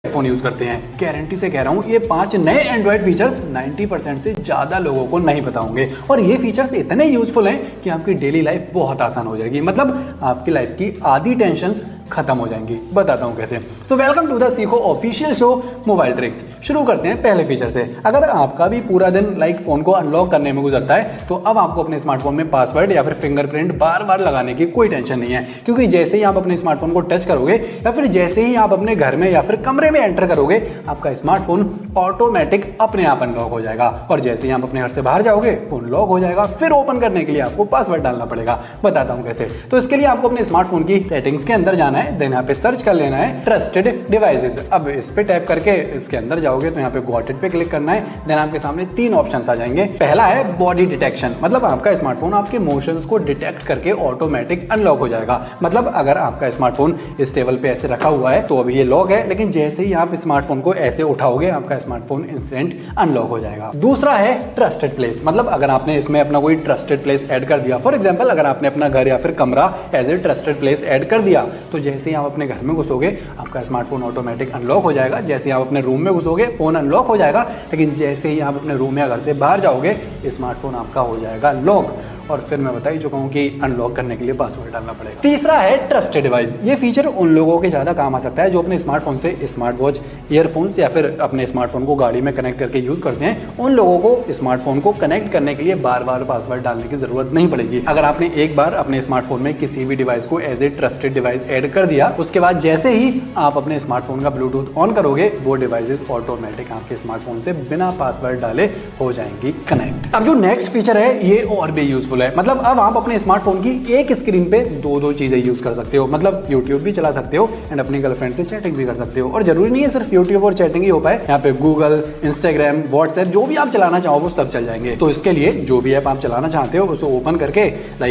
Phone use करते हैं, guarantee से कह रहा हूँ ये 5 नए एंड्रॉइड फीचर्स 90% से ज्यादा लोगों को नहीं पता होंगे और ये फीचर्स इतने यूजफुल हैं कि आपकी डेली लाइफ बहुत आसान हो जाएगी। मतलब आपकी लाइफ की आधी टेंशंस खत्म हो जाएंगी। बताता हूं कैसे। सो वेलकम टू द सीखो ऑफिशियल शो मोबाइल ट्रिक्स। शुरू करते हैं पहले फीचर से। अगर आपका भी पूरा दिन फोन को अनलॉक करने में गुजरता है तो अब आपको अपने स्मार्टफोन में पासवर्ड या फिर फिंगरप्रिंट बार बार लगाने की कोई टेंशन नहीं है, क्योंकि जैसे ही आप अपने स्मार्टफोन को टच करोगे या फिर जैसे ही आप अपने घर में या फिर कमरे में एंटर करोगे आपका स्मार्टफोन ऑटोमेटिक अपने आप अनलॉक हो जाएगा और जैसे ही आप अपने घर से बाहर जाओगे फोन लॉक हो जाएगा। फिर ओपन करने के लिए आपको पासवर्ड डालना पड़ेगा। बताता हूं कैसे। तो इसके लिए आपको अपने स्मार्टफोन की सेटिंग्स के अंदर जाना है, देन यहाँ पे सर्च कर लेना है ट्रस्टेड डिवाइसेस। अब इस पे टैप करके इसके अंदर जाओगे तो यहाँ पे गॉट इट पे क्लिक करना है। देन आपके सामने 3 ऑप्शंस आ जाएंगे। पहला है बॉडी डिटेक्शन, मतलब आपका स्मार्टफोन आपके मोशंस को डिटेक्ट करके ऑटोमेटिक अनलॉक हो जाएगा। मतलब अगर आपका स्मार्टफोन इस टेबल पे ऐसे रखा हुआ है तो अभी ये लॉक है, लेकिन जैसे ही आप स्मार्टफोन को ऐसे उठाओगे आपका स्मार्टफोन इंस्टेंट अनलॉक हो जाएगा। दूसरा है ट्रस्टेड प्लेस, मतलब अगर आपने इसमें अपना कोई ट्रस्टेड प्लेस ऐड कर दिया, फॉर एग्जांपल अगर आपने अपना घर या फिर कमरा as a trusted place add कर दिया तो जैसे ही आप अपने घर में घुसोगे आपका स्मार्टफोन ऑटोमेटिक अनलॉक हो जाएगा। जैसे ही आप अपने रूम में घुसोगे फोन अनलॉक हो जाएगा, लेकिन जैसे ही आप अपने रूम या घर से बाहर जाओगे स्मार्टफोन आपका हो जाएगा लॉक। और फिर मैं बता ही चुका हूं कि अनलॉक करने के लिए पासवर्ड डालना पड़ेगा। तीसरा है ट्रस्टेड डिवाइस। ये फीचर उन लोगों के ज्यादा काम आ सकता है जो अपने स्मार्टफोन से स्मार्ट वॉच, ईयरफोन्स या फिर अपने स्मार्टफोन को गाड़ी में कनेक्ट करके यूज करते हैं। उन लोगों को स्मार्टफोन को कनेक्ट करने के लिए बार बार पासवर्ड डालने की जरूरत नहीं पड़ेगी। अगर आपने एक बार अपने स्मार्टफोन में किसी भी डिवाइस को as a trusted device add कर दिया, उसके बाद जैसे ही आप अपने स्मार्टफोन का ब्लूटूथ ऑन करोगे वो डिवाइसेस ऑटोमेटिक आपके स्मार्टफोन से बिना पासवर्ड डाले हो जाएंगी कनेक्ट। अब जो नेक्स्ट फीचर है ये और भी यूजफुल है। मतलब अब आप अपने स्मार्टफोन की एक स्क्रीन पे दो चीजें यूज कर सकते हो। मतलब यूट्यूब भी चला सकते हो एंड अपनी गर्लफ्रेंड से चैटिंग भी कर सकते हो। और जरूरी नहीं है सिर्फ यूट्यूब और चैटिंग ही हो पाए, यहाँ पे गूगल, इंस्टाग्राम, व्हाट्सएप जो भी आप चलाना चाहो वो सब चल जाएंगे। तो इसके लिए जो भी ऐप आप चलाना चाहते हो उसे ओपन करके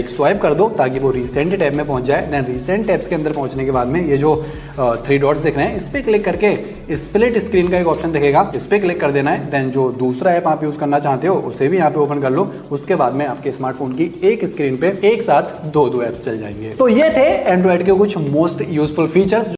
स्वाइप कर दो ताकि वो रिसेंट टैब में पहुंच जाए। देन रिसेंट टैब्स के अंदर पहुंचने के बाद में ये जो 3 डॉट्स दिख रहे हैं इस पे क्लिक करके स्प्लिट स्क्रीन का एक ऑप्शन दिखेगा, इस पे क्लिक कर देना है। देन जो दूसरा ऐप आप यूज करना चाहते हो उसे भी यहाँ पे ओपन कर लो। उसके बाद में आपके स्मार्टफोन की एक स्क्रीन पे एक साथ 2 ऐप्स चल जाएंगे। तो ये थे एंड्रॉइड के कुछ मोस्ट यूजफुल फीचर्स।